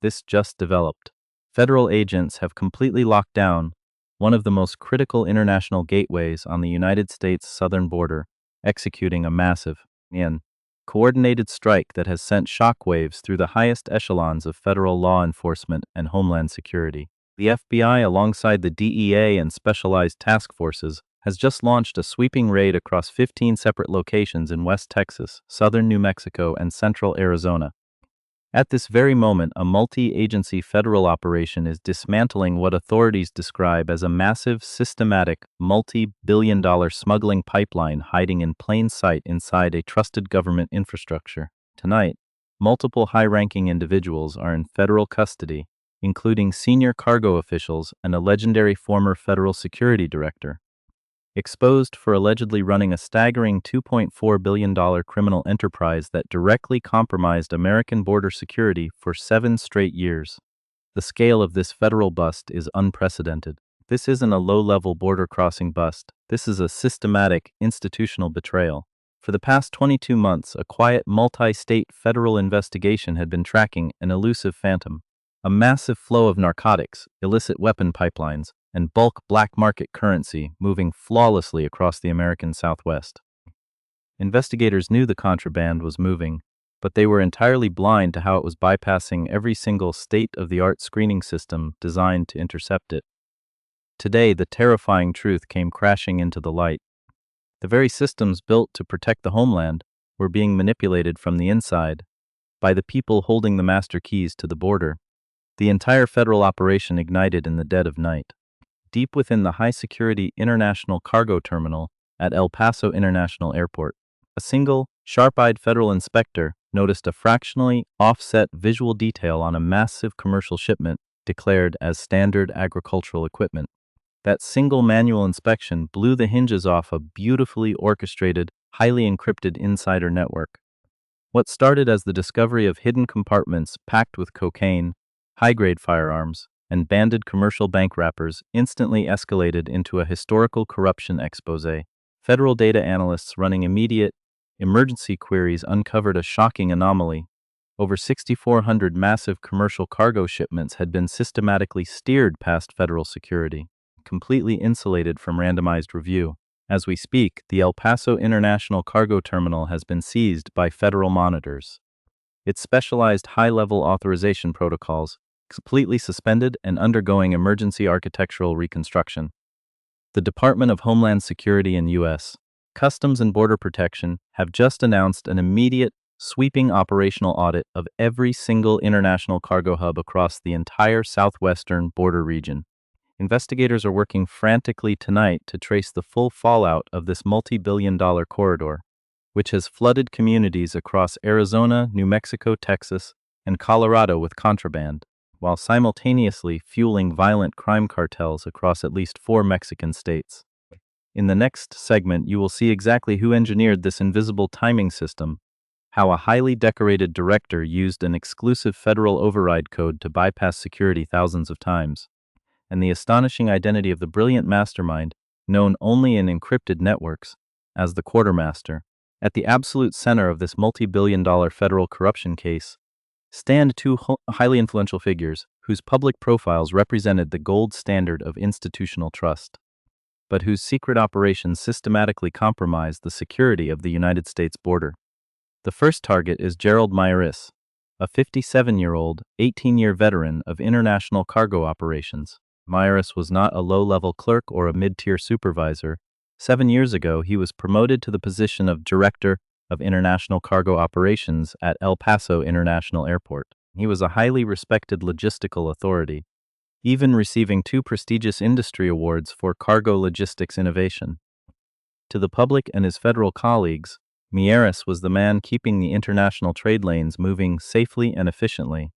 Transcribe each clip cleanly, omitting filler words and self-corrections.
this just developed. Federal agents have completely locked down one of the most critical international gateways on the United States southern border, executing a massive and coordinated strike that has sent shockwaves through the highest echelons of federal law enforcement and homeland security. The FBI, alongside the DEA and specialized task forces, has just launched a sweeping raid across 15 separate locations in West Texas, southern New Mexico, and central Arizona. At this very moment, a multi-agency federal operation is dismantling what authorities describe as a massive, systematic, multi-billion-dollar smuggling pipeline hiding in plain sight inside a trusted government infrastructure. Tonight, multiple high-ranking individuals are in federal custody, including senior cargo officials and a legendary former federal security director, exposed for allegedly running a staggering $2.4 billion criminal enterprise that directly compromised American border security for 7 straight years. The scale of this federal bust is unprecedented. This isn't a low-level border crossing bust. This is a systematic, institutional betrayal. For the past 22 months, a quiet, multi-state federal investigation had been tracking an elusive phantom, a massive flow of narcotics, illicit weapon pipelines, and bulk black market currency moving flawlessly across the American Southwest. Investigators knew the contraband was moving, but they were entirely blind to how it was bypassing every single state-of-the-art screening system designed to intercept it. Today, the terrifying truth came crashing into the light. The very systems built to protect the homeland were being manipulated from the inside by the people holding the master keys to the border. The entire federal operation ignited in the dead of night. Deep within the high-security International Cargo Terminal at El Paso International Airport, a single, sharp-eyed federal inspector noticed a fractionally offset visual detail on a massive commercial shipment declared as standard agricultural equipment. That single manual inspection blew the hinges off a beautifully orchestrated, highly encrypted insider network. What started as the discovery of hidden compartments packed with cocaine, high-grade firearms, and banded commercial bank wrappers instantly escalated into a historical corruption exposé. Federal data analysts running immediate, emergency queries uncovered a shocking anomaly. Over 6,400 massive commercial cargo shipments had been systematically steered past federal security, completely insulated from randomized review. As we speak, the El Paso International Cargo Terminal has been seized by federal monitors. Its specialized high-level authorization protocols completely suspended and undergoing emergency architectural reconstruction. The Department of Homeland Security and U.S. Customs and Border Protection have just announced an immediate, sweeping operational audit of every single international cargo hub across the entire southwestern border region. Investigators are working frantically tonight to trace the full fallout of this multi-billion-dollar corridor, which has flooded communities across Arizona, New Mexico, Texas, and Colorado with contraband, while simultaneously fueling violent crime cartels across at least 4 Mexican states. In the next segment, you will see exactly who engineered this invisible timing system, how a highly decorated director used an exclusive federal override code to bypass security thousands of times, and the astonishing identity of the brilliant mastermind, known only in encrypted networks as the quartermaster. At the absolute center of this multi-billion-dollar federal corruption case stand 2 highly influential figures whose public profiles represented the gold standard of institutional trust, but whose secret operations systematically compromised the security of the United States border. The first target is Gerald Mayeris, a 57-year-old, 18-year veteran of international cargo operations. Mayeris was not a low-level clerk or a mid-tier supervisor. 7 years ago, he was promoted to the position of Director of International Cargo Operations at El Paso International Airport. He was a highly respected logistical authority, even receiving 2 prestigious industry awards for cargo logistics innovation. To the public and his federal colleagues, Mayeris was the man keeping the international trade lanes moving safely and efficiently.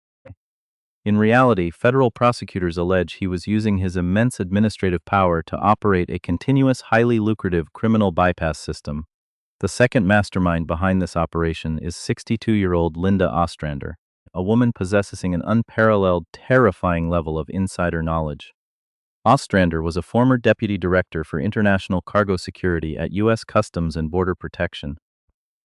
In reality, federal prosecutors allege he was using his immense administrative power to operate a continuous, highly lucrative criminal bypass system. The second mastermind behind this operation is 62-year-old Linda Ostrander, a woman possessing an unparalleled, terrifying level of insider knowledge. Ostrander was a former deputy director for international cargo security at U.S. Customs and Border Protection.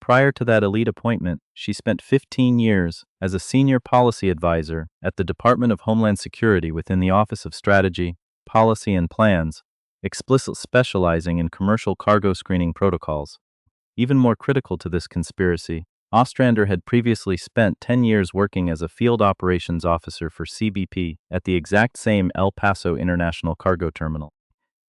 Prior to that elite appointment, she spent 15 years as a senior policy advisor at the Department of Homeland Security within the Office of Strategy, Policy and Plans, explicitly specializing in commercial cargo screening protocols. Even more critical to this conspiracy, Ostrander had previously spent 10 years working as a field operations officer for CBP at the exact same El Paso International Cargo Terminal.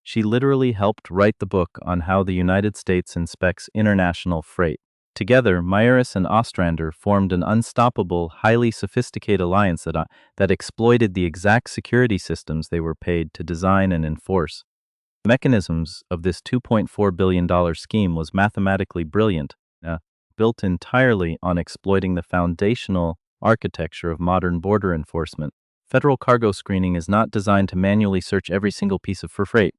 She literally helped write the book on how the United States inspects international freight. Together, Myers and Ostrander formed an unstoppable, highly sophisticated alliance that exploited the exact security systems they were paid to design and enforce. The mechanisms of this $2.4 billion scheme was mathematically brilliant, built entirely on exploiting the foundational architecture of modern border enforcement. Federal cargo screening is not designed to manually search every single piece of freight.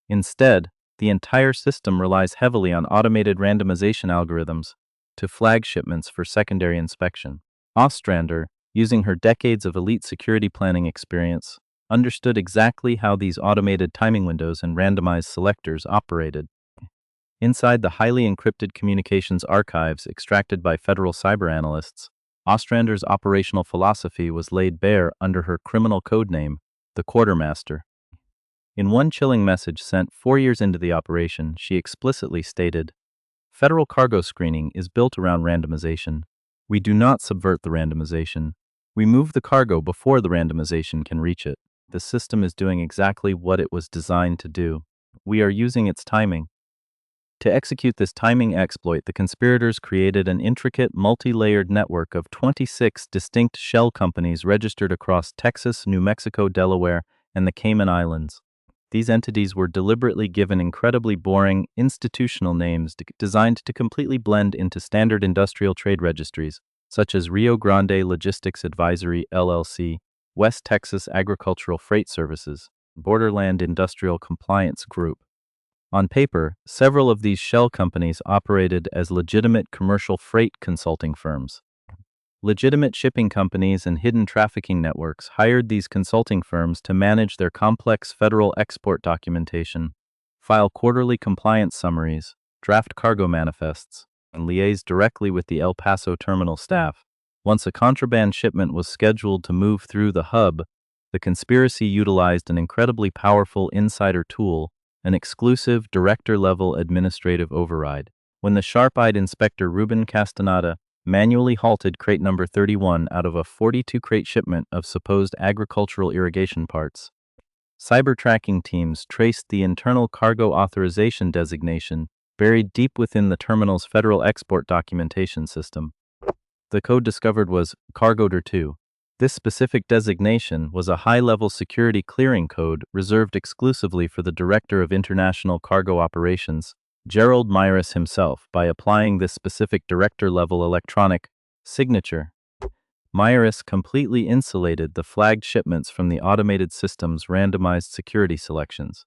Instead, the entire system relies heavily on automated randomization algorithms to flag shipments for secondary inspection. Ostrander, using her decades of elite security planning experience, understood exactly how these automated timing windows and randomized selectors operated. Inside the highly encrypted communications archives extracted by federal cyber analysts, Ostrander's operational philosophy was laid bare under her criminal code name, the Quartermaster. In one chilling message sent 4 years into the operation, she explicitly stated, "Federal cargo screening is built around randomization. We do not subvert the randomization. We move the cargo before the randomization can reach it. The system is doing exactly what it was designed to do. We are using its timing." To execute this timing exploit, the conspirators created an intricate, multi-layered network of 26 distinct shell companies registered across Texas, New Mexico, Delaware, and the Cayman Islands. These entities were deliberately given incredibly boring, institutional names designed to completely blend into standard industrial trade registries, such as Rio Grande Logistics Advisory, LLC, West Texas Agricultural Freight Services, Borderland Industrial Compliance Group. On paper, several of these shell companies operated as legitimate commercial freight consulting firms. Legitimate shipping companies and hidden trafficking networks hired these consulting firms to manage their complex federal export documentation, file quarterly compliance summaries, draft cargo manifests, and liaise directly with the El Paso terminal staff. Once a contraband shipment was scheduled to move through the hub, the conspiracy utilized an incredibly powerful insider tool, an exclusive director-level administrative override. When the sharp-eyed inspector Ruben Castaneda manually halted crate number 31 out of a 42-crate shipment of supposed agricultural irrigation parts, cyber tracking teams traced the internal cargo authorization designation buried deep within the terminal's federal export documentation system. The code discovered was Cargoder 2. This specific designation was a high-level security clearing code reserved exclusively for the Director of International Cargo Operations, Gerald Myers himself. By applying this specific director-level electronic signature, Myers completely insulated the flagged shipments from the automated system's randomized security selections.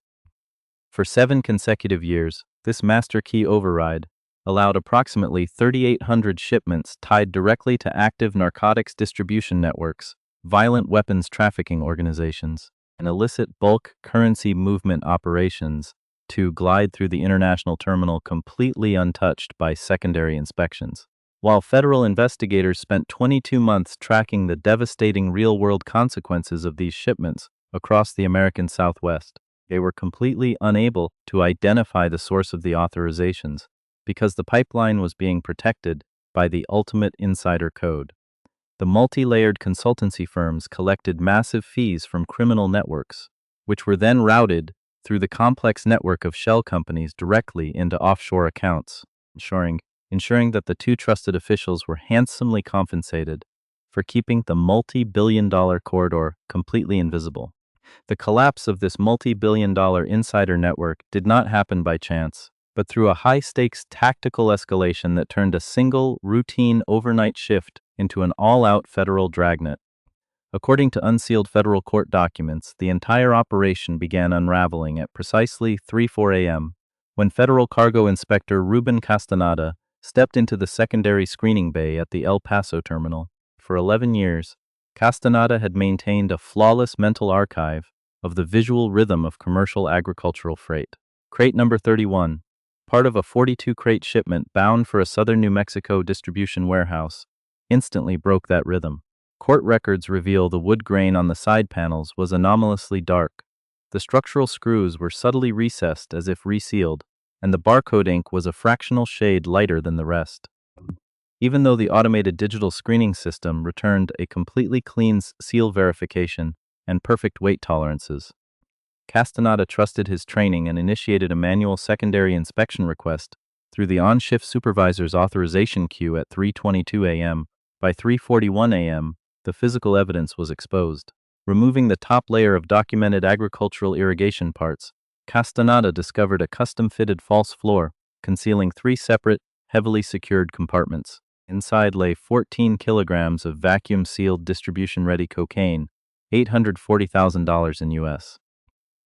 For 7 consecutive years, this master key override allowed approximately 3,800 shipments tied directly to active narcotics distribution networks, violent weapons trafficking organizations, and illicit bulk currency movement operations to glide through the international terminal completely untouched by secondary inspections. While federal investigators spent 22 months tracking the devastating real-world consequences of these shipments across the American Southwest, they were completely unable to identify the source of the authorizations, because the pipeline was being protected by the ultimate insider code. The multi-layered consultancy firms collected massive fees from criminal networks, which were then routed through the complex network of shell companies directly into offshore accounts, ensuring that the 2 trusted officials were handsomely compensated for keeping the multi-billion-dollar corridor completely invisible. The collapse of this multi-billion-dollar insider network did not happen by chance, but through a high-stakes tactical escalation that turned a single, routine overnight shift into an all-out federal dragnet. According to unsealed federal court documents, the entire operation began unraveling at precisely 3:04 a.m., when Federal Cargo Inspector Ruben Castaneda stepped into the secondary screening bay at the El Paso terminal. For 11 years, Castaneda had maintained a flawless mental archive of the visual rhythm of commercial agricultural freight. Crate number 31, part of a 42-crate shipment bound for a southern New Mexico distribution warehouse, instantly broke that rhythm. Court records reveal the wood grain on the side panels was anomalously dark. The structural screws were subtly recessed as if resealed, and the barcode ink was a fractional shade lighter than the rest. Even though the automated digital screening system returned a completely clean seal verification and perfect weight tolerances, Castaneda trusted his training and initiated a manual secondary inspection request through the on-shift supervisor's authorization queue at 3:22 a.m. By 3:41 a.m., the physical evidence was exposed. Removing the top layer of documented agricultural irrigation parts, Castaneda discovered a custom-fitted false floor, concealing 3 separate, heavily secured compartments. Inside lay 14 kilograms of vacuum-sealed distribution-ready cocaine, $840,000 in U.S.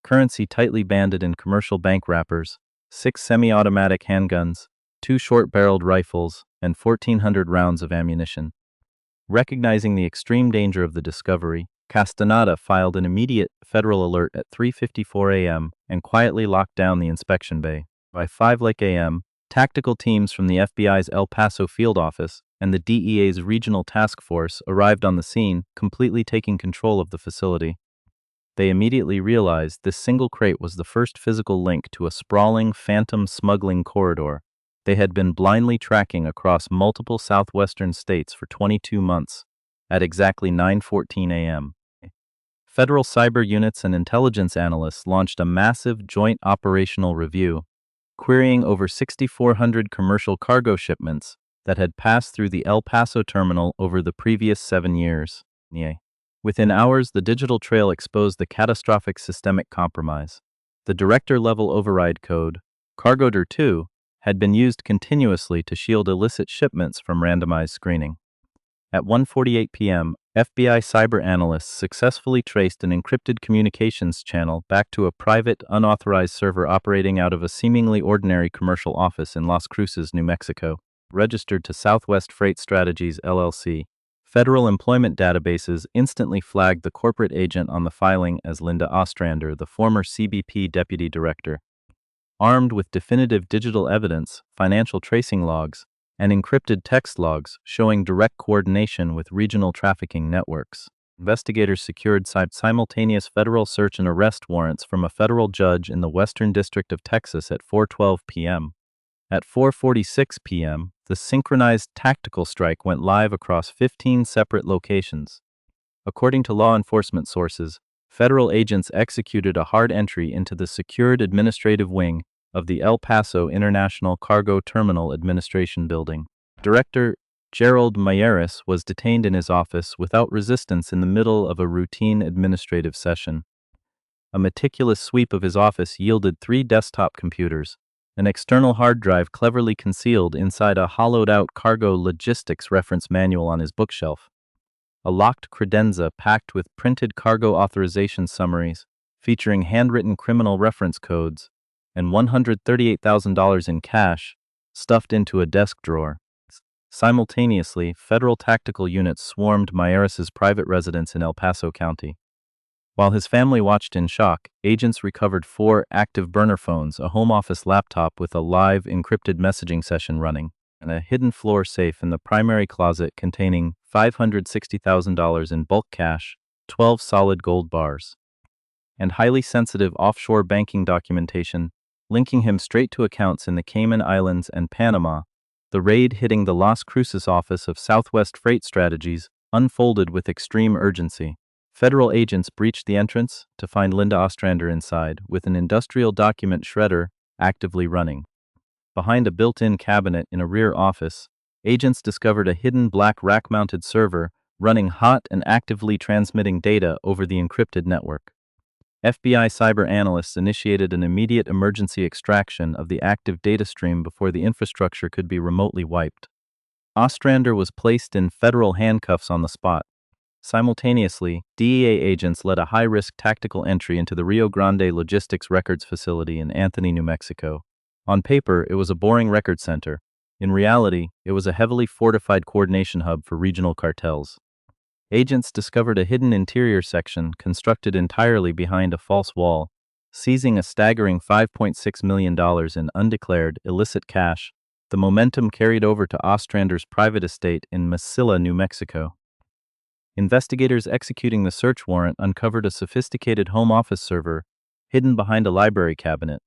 currency tightly banded in commercial bank wrappers, 6 semi-automatic handguns, 2 short-barreled rifles, and 1,400 rounds of ammunition. Recognizing the extreme danger of the discovery, Castaneda filed an immediate federal alert at 3:54 a.m. and quietly locked down the inspection bay. By 5 a.m., tactical teams from the FBI's El Paso field office and the DEA's regional task force arrived on the scene, completely taking control of the facility. They immediately realized this single crate was the first physical link to a sprawling, phantom smuggling corridor they had been blindly tracking across multiple southwestern states for 22 months. At exactly 9:14 a.m., federal cyber units and intelligence analysts launched a massive joint operational review, querying over 6,400 commercial cargo shipments that had passed through the El Paso terminal over the previous 7 years. Within hours, the digital trail exposed the catastrophic systemic compromise. The director-level override code, CargoDir2, had been used continuously to shield illicit shipments from randomized screening. At 1:48 p.m., FBI cyber analysts successfully traced an encrypted communications channel back to a private, unauthorized server operating out of a seemingly ordinary commercial office in Las Cruces, New Mexico, registered to Southwest Freight Strategies, LLC. Federal employment databases instantly flagged the corporate agent on the filing as Linda Ostrander, the former CBP deputy director. Armed with definitive digital evidence, financial tracing logs, and encrypted text logs showing direct coordination with regional trafficking networks, investigators secured simultaneous federal search and arrest warrants from a federal judge in the Western District of Texas at 4:12 p.m. At 4:46 p.m., the synchronized tactical strike went live across 15 separate locations. According to law enforcement sources, federal agents executed a hard entry into the secured administrative wing of the El Paso International Cargo Terminal Administration Building. Director Gerald Mayeris was detained in his office without resistance in the middle of a routine administrative session. A meticulous sweep of his office yielded 3 desktop computers, an external hard drive cleverly concealed inside a hollowed-out cargo logistics reference manual on his bookshelf, a locked credenza packed with printed cargo authorization summaries featuring handwritten criminal reference codes, and $138,000 in cash stuffed into a desk drawer. Simultaneously, federal tactical units swarmed Mayeris's private residence in El Paso County. While his family watched in shock, agents recovered 4 active burner phones, a home office laptop with a live encrypted messaging session running, and a hidden floor safe in the primary closet containing $560,000 in bulk cash, 12 solid gold bars, and highly sensitive offshore banking documentation linking him straight to accounts in the Cayman Islands and Panama. The raid hitting the Las Cruces office of Southwest Freight Strategies unfolded with extreme urgency. Federal agents breached the entrance to find Linda Ostrander inside, with an industrial document shredder actively running. Behind a built-in cabinet in a rear office, agents discovered a hidden black rack-mounted server running hot and actively transmitting data over the encrypted network. FBI cyber analysts initiated an immediate emergency extraction of the active data stream before the infrastructure could be remotely wiped. Ostrander was placed in federal handcuffs on the spot. Simultaneously, DEA agents led a high-risk tactical entry into the Rio Grande Logistics Records Facility in Anthony, New Mexico. On paper, it was a boring record center. In reality, it was a heavily fortified coordination hub for regional cartels. Agents discovered a hidden interior section constructed entirely behind a false wall, seizing a staggering $5.6 million in undeclared, illicit cash. The momentum carried over to Ostrander's private estate in Mesilla, New Mexico. Investigators executing the search warrant uncovered a sophisticated home office server hidden behind a library cabinet,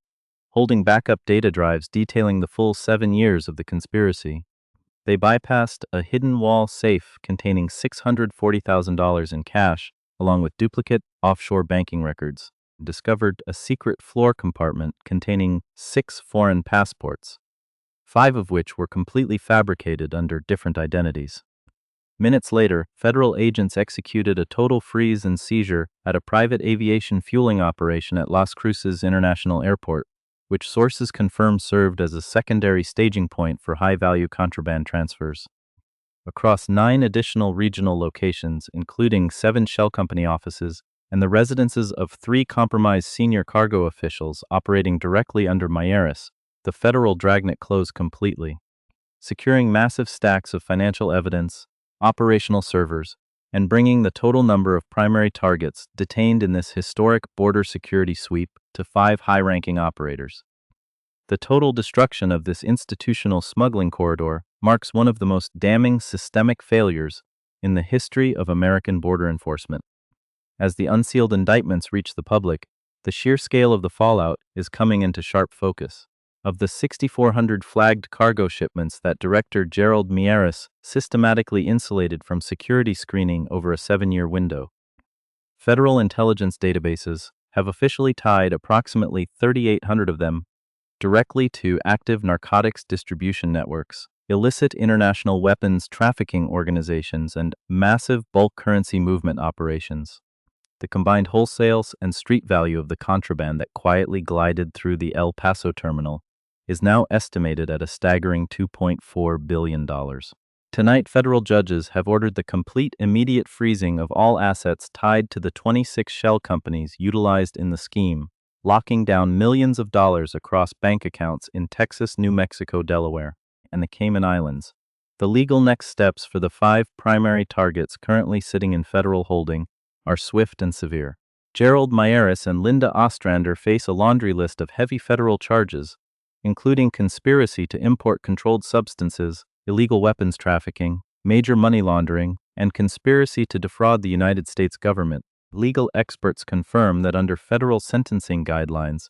holding backup data drives detailing the full 7 years of the conspiracy. They bypassed a hidden wall safe containing $640,000 in cash, along with duplicate offshore banking records, and discovered a secret floor compartment containing 6 foreign passports, 5 of which were completely fabricated under different identities. Minutes later, federal agents executed a total freeze and seizure at a private aviation fueling operation at Las Cruces International Airport, which sources confirm served as a secondary staging point for high-value contraband transfers. Across 9 additional regional locations, including 7 shell company offices and the residences of 3 compromised senior cargo officials operating directly under Mayeris, the federal dragnet closed completely, securing massive stacks of financial evidence, operational servers, and bringing the total number of primary targets detained in this historic border security sweep to 5 high-ranking operators. The total destruction of this institutional smuggling corridor marks one of the most damning systemic failures in the history of American border enforcement. As the unsealed indictments reach the public, the sheer scale of the fallout is coming into sharp focus. Of the 6,400 flagged cargo shipments that Director Gerald Mayeris systematically insulated from security screening over a 7-year window, federal intelligence databases have officially tied approximately 3,800 of them directly to active narcotics distribution networks, illicit international weapons trafficking organizations, and massive bulk currency movement operations. The combined wholesale and street value of the contraband that quietly glided through the El Paso terminal is now estimated at a staggering $2.4 billion. Tonight, federal judges have ordered the complete immediate freezing of all assets tied to the 26 shell companies utilized in the scheme, locking down millions of dollars across bank accounts in Texas, New Mexico, Delaware, and the Cayman Islands. The legal next steps for the 5 primary targets currently sitting in federal holding are swift and severe. Gerald Mayeris and Linda Ostrander face a laundry list of heavy federal charges, including conspiracy to import controlled substances, illegal weapons trafficking, major money laundering, and conspiracy to defraud the United States government. Legal experts confirm that under federal sentencing guidelines,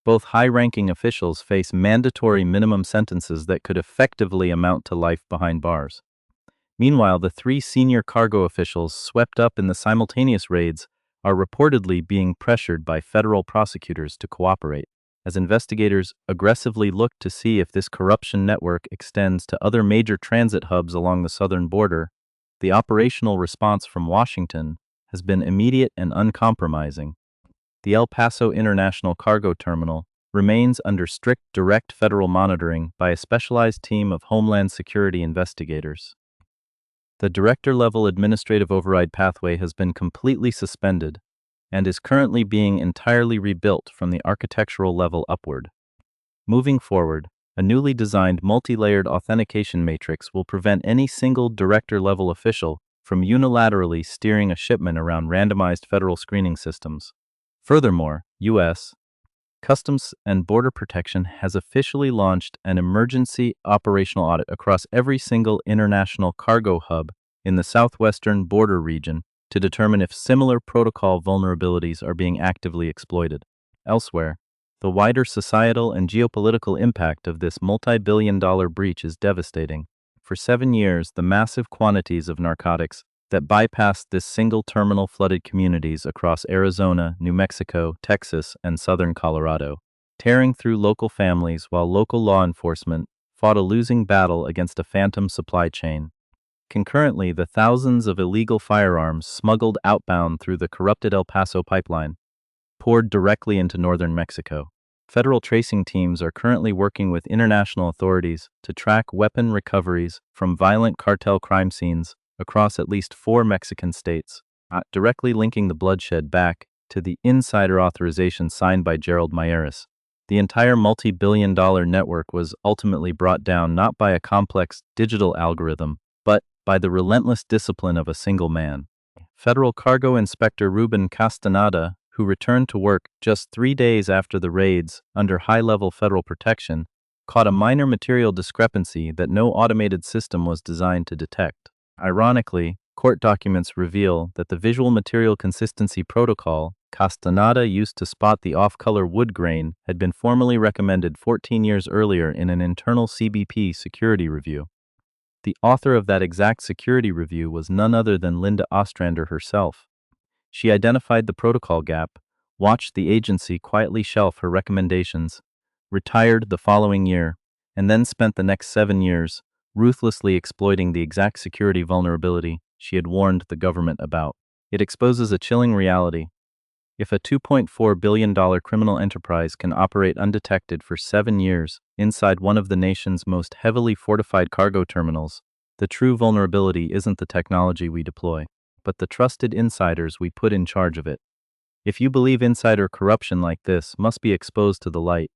both high-ranking officials face mandatory minimum sentences that could effectively amount to life behind bars. Meanwhile, the 3 senior cargo officials swept up in the simultaneous raids are reportedly being pressured by federal prosecutors to cooperate, as investigators aggressively look to see if this corruption network extends to other major transit hubs along the southern border. The operational response from Washington has been immediate and uncompromising. The El Paso International Cargo Terminal remains under strict direct federal monitoring by a specialized team of Homeland Security investigators. The director-level administrative override pathway has been completely suspended and is currently being entirely rebuilt from the architectural level upward. Moving forward, a newly designed multi-layered authentication matrix will prevent any single director-level official from unilaterally steering a shipment around randomized federal screening systems. Furthermore, U.S. Customs and Border Protection has officially launched an emergency operational audit across every single international cargo hub in the southwestern border region to determine if similar protocol vulnerabilities are being actively exploited. Elsewhere, the wider societal and geopolitical impact of this multi-billion-dollar breach is devastating. For 7 years, the massive quantities of narcotics that bypassed this single terminal flooded communities across Arizona, New Mexico, Texas, and southern Colorado, tearing through local families while local law enforcement fought a losing battle against a phantom supply chain. Concurrently, the thousands of illegal firearms smuggled outbound through the corrupted El Paso pipeline poured directly into northern Mexico. Federal tracing teams are currently working with international authorities to track weapon recoveries from violent cartel crime scenes across at least 4 Mexican states, directly linking the bloodshed back to the insider authorization signed by Gerald Mayeris. The entire multi-billion-dollar network was ultimately brought down not by a complex digital algorithm, but by the relentless discipline of a single man. Federal Cargo Inspector Ruben Castaneda who returned to work just 3 days after the raids under high-level federal protection, caught a minor material discrepancy that no automated system was designed to detect. Ironically, court documents reveal that the visual material consistency protocol Castaneda used to spot the off-color wood grain had been formally recommended 14 years earlier in an internal CBP security review. The author of that exact security review was none other than Linda Ostrander herself. She identified the protocol gap, watched the agency quietly shelf her recommendations, retired the following year, and then spent the next 7 years ruthlessly exploiting the exact security vulnerability she had warned the government about. It exposes a chilling reality. If a $2.4 billion criminal enterprise can operate undetected for 7 years inside one of the nation's most heavily fortified cargo terminals, the true vulnerability isn't the technology we deploy, but the trusted insiders we put in charge of it. If you believe insider corruption like this must be exposed to the light,